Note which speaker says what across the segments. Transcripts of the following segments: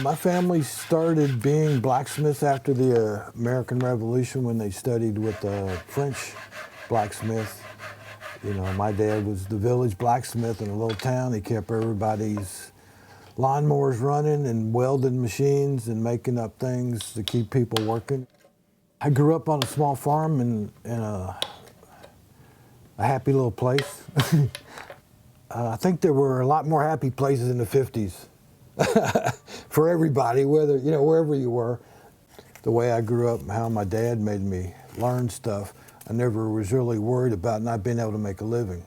Speaker 1: My family started being blacksmiths after the American Revolution when they studied with the French blacksmith. You know, my dad was the village blacksmith in a little town. He kept everybody's lawnmowers running and welding machines and making up things to keep people working. I grew up on a small farm in a happy little place. I think there were a lot more happy places in the 50s for everybody, whether, you know, wherever you were. The way I grew up and how my dad made me learn stuff, I never was really worried about not being able to make a living.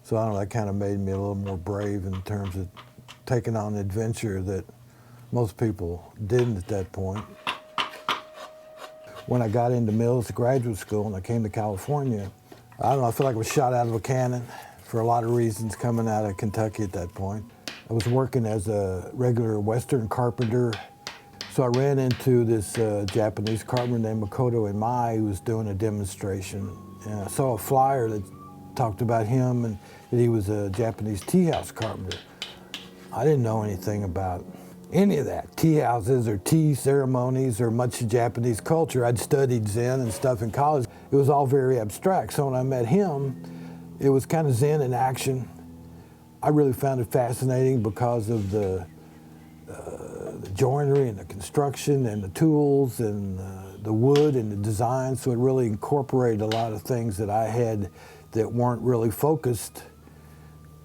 Speaker 1: So I don't know, that kind of made me a little more brave in terms of taking on an adventure that most people didn't at that point. When I got into Mills graduate school and I came to California, I don't know, I feel like I was shot out of a cannon for a lot of reasons coming out of Kentucky at that point. I was working as a regular Western carpenter, so I ran into this Japanese carpenter named Makoto Imai who was doing a demonstration. And I saw a flyer that talked about him and that he was a Japanese tea house carpenter. I didn't know anything about any of that, tea houses or tea ceremonies or much Japanese culture. I'd studied Zen and stuff in college. It was all very abstract. So when I met him, it was kind of Zen in action. I really found it fascinating because of the joinery and the construction and the tools and the wood and the design. So it really incorporated a lot of things that I had that weren't really focused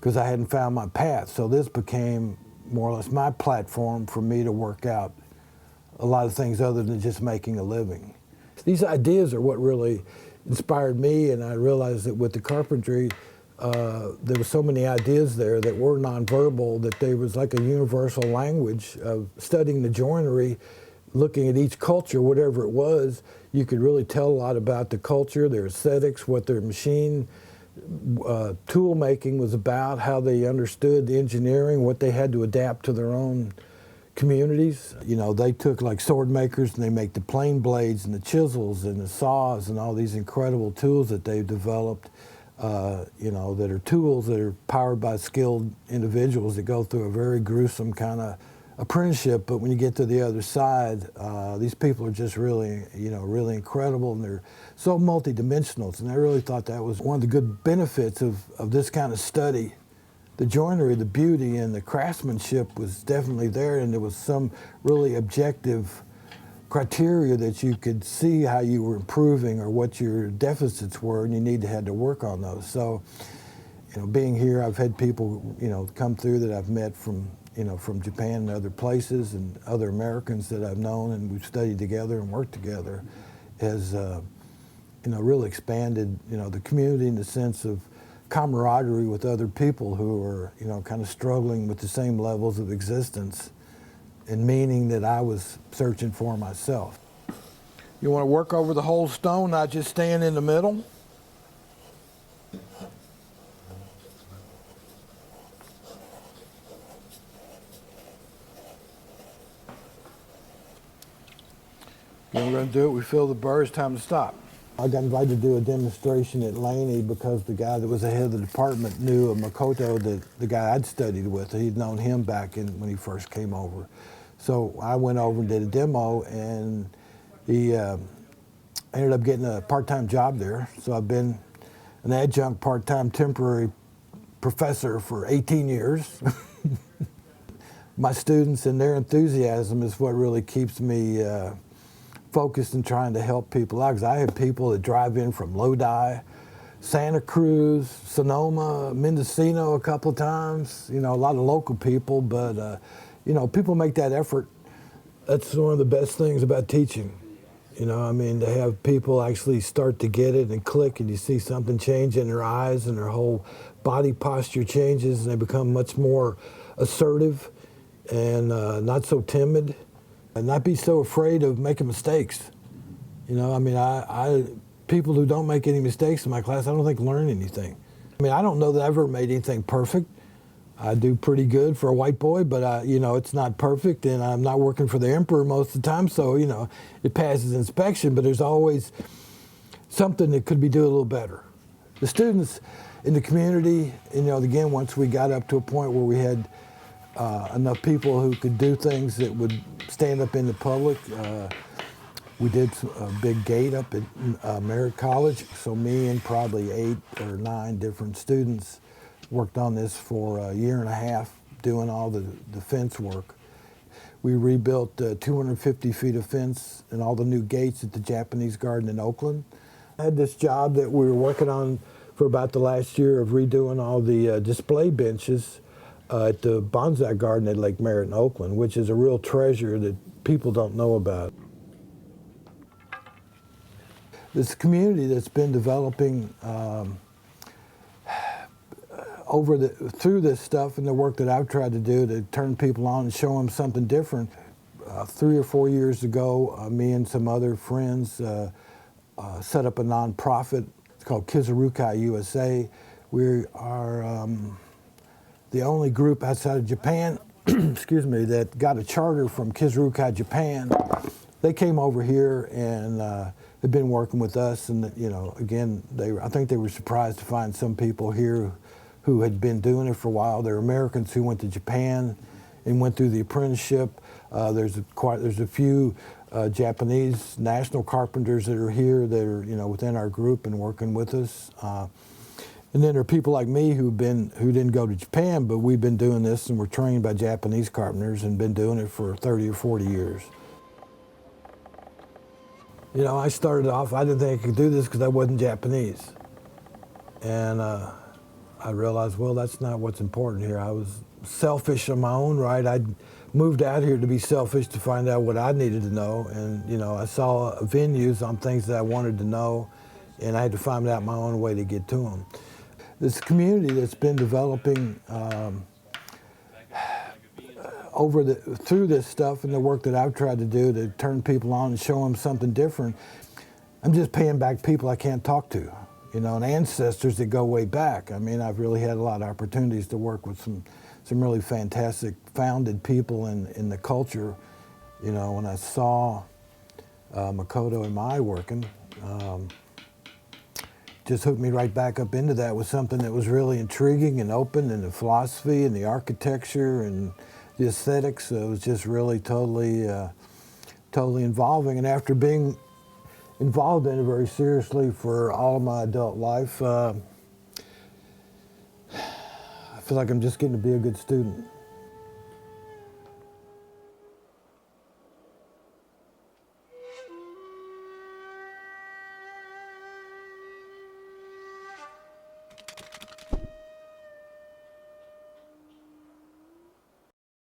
Speaker 1: because I hadn't found my path. So this became more or less my platform for me to work out a lot of things other than just making a living. These ideas are what really inspired me, and I realized that with the carpentry, there were so many ideas there that were nonverbal, that there was like a universal language of studying the joinery, looking at each culture, whatever it was. You could really tell a lot about the culture, their aesthetics, what their machine tool making was about, how they understood the engineering, what they had to adapt to their own communities. You know, they took like sword makers and they make the plane blades and the chisels and the saws and all these incredible tools that they've developed, you know, that are tools that are powered by skilled individuals that go through a very gruesome kind of apprenticeship. But when you get to the other side, these people are just really, you know, really incredible, and they're so multidimensional. And I really thought that was one of the good benefits of this kind of study. The joinery, the beauty, and the craftsmanship was definitely there, and there was some really objective criteria that you could see how you were improving or what your deficits were, and you had to work on those. So, you know, being here, I've had people, you know, come through that I've met from, you know, from Japan and other places, and other Americans that I've known, and we've studied together and worked together, has, you know, really expanded, you know, the community in the sense of camaraderie with other people who are, you know, kind of struggling with the same levels of existence and meaning that I was searching for myself. You want to work over the whole stone, not just staying in the middle? Then we're going to do it, we fill the burr, it's time to stop. I got invited to do a demonstration at Laney because the guy that was the head of the department knew of Makoto, the guy I'd studied with. He'd known him back when he first came over. So I went over and did a demo, and he ended up getting a part-time job there. So I've been an adjunct part-time temporary professor for 18 years. My students and their enthusiasm is what really keeps me focused and trying to help people out, because I have people that drive in from Lodi, Santa Cruz, Sonoma, Mendocino a couple of times, you know, a lot of local people, but you know, people make that effort. That's one of the best things about teaching. You know, I mean, to have people actually start to get it and click, and you see something change in their eyes and their whole body posture changes, and they become much more assertive and not so timid. And not be so afraid of making mistakes. You know, I mean, people who don't make any mistakes in my class, I don't think learn anything. I mean, I don't know that I've ever made anything perfect. I do pretty good for a white boy, but you know, it's not perfect, and I'm not working for the emperor most of the time, so, you know, it passes inspection, but there's always something that could be doing a little better. The students in the community, you know, again, once we got up to a point where we had enough people who could do things that would stand up in the public. We did a big gate up at Merritt College, so me and probably 8 or 9 different students worked on this for a year and a half, doing all the fence work. We rebuilt 250 feet of fence and all the new gates at the Japanese Garden in Oakland. I had this job that we were working on for about the last year of redoing all the display benches at the bonsai garden at Lake Merritt in Oakland, which is a real treasure that people don't know about. This community that's been developing through this stuff and the work that I've tried to do to turn people on and show them something different. 3 or 4 years ago, me and some other friends set up a nonprofit. It's called Kezurou-kai USA. We are the only group outside of Japan, excuse me, that got a charter from Kezurou-kai Japan. They came over here and have been working with us, and again, I think they were surprised to find some people here who had been doing it for a while. They're Americans who went to Japan and went through the apprenticeship. There's a few Japanese national carpenters that are here that are within our group and working with us. And then there are people like me who didn't go to Japan, but we've been doing this and we're trained by Japanese carpenters and been doing it for 30 or 40 years. I started off, I didn't think I could do this because I wasn't Japanese. And I realized, well, that's not what's important here. I was selfish in my own right. I moved out here to be selfish to find out what I needed to know. And, I saw venues on things that I wanted to know, and I had to find out my own way to get to them. This community that's been developing through this stuff and the work that I've tried to do to turn people on and show them something different, I'm just paying back people I can't talk to, and ancestors that go way back. I mean, I've really had a lot of opportunities to work with some really fantastic founded people in the culture. When I saw Makoto and Mai working, just hooked me right back up into that with something that was really intriguing and open, and the philosophy and the architecture and the aesthetics. It was just really totally involving. And after being involved in it very seriously for all of my adult life, I feel like I'm just getting to be a good student.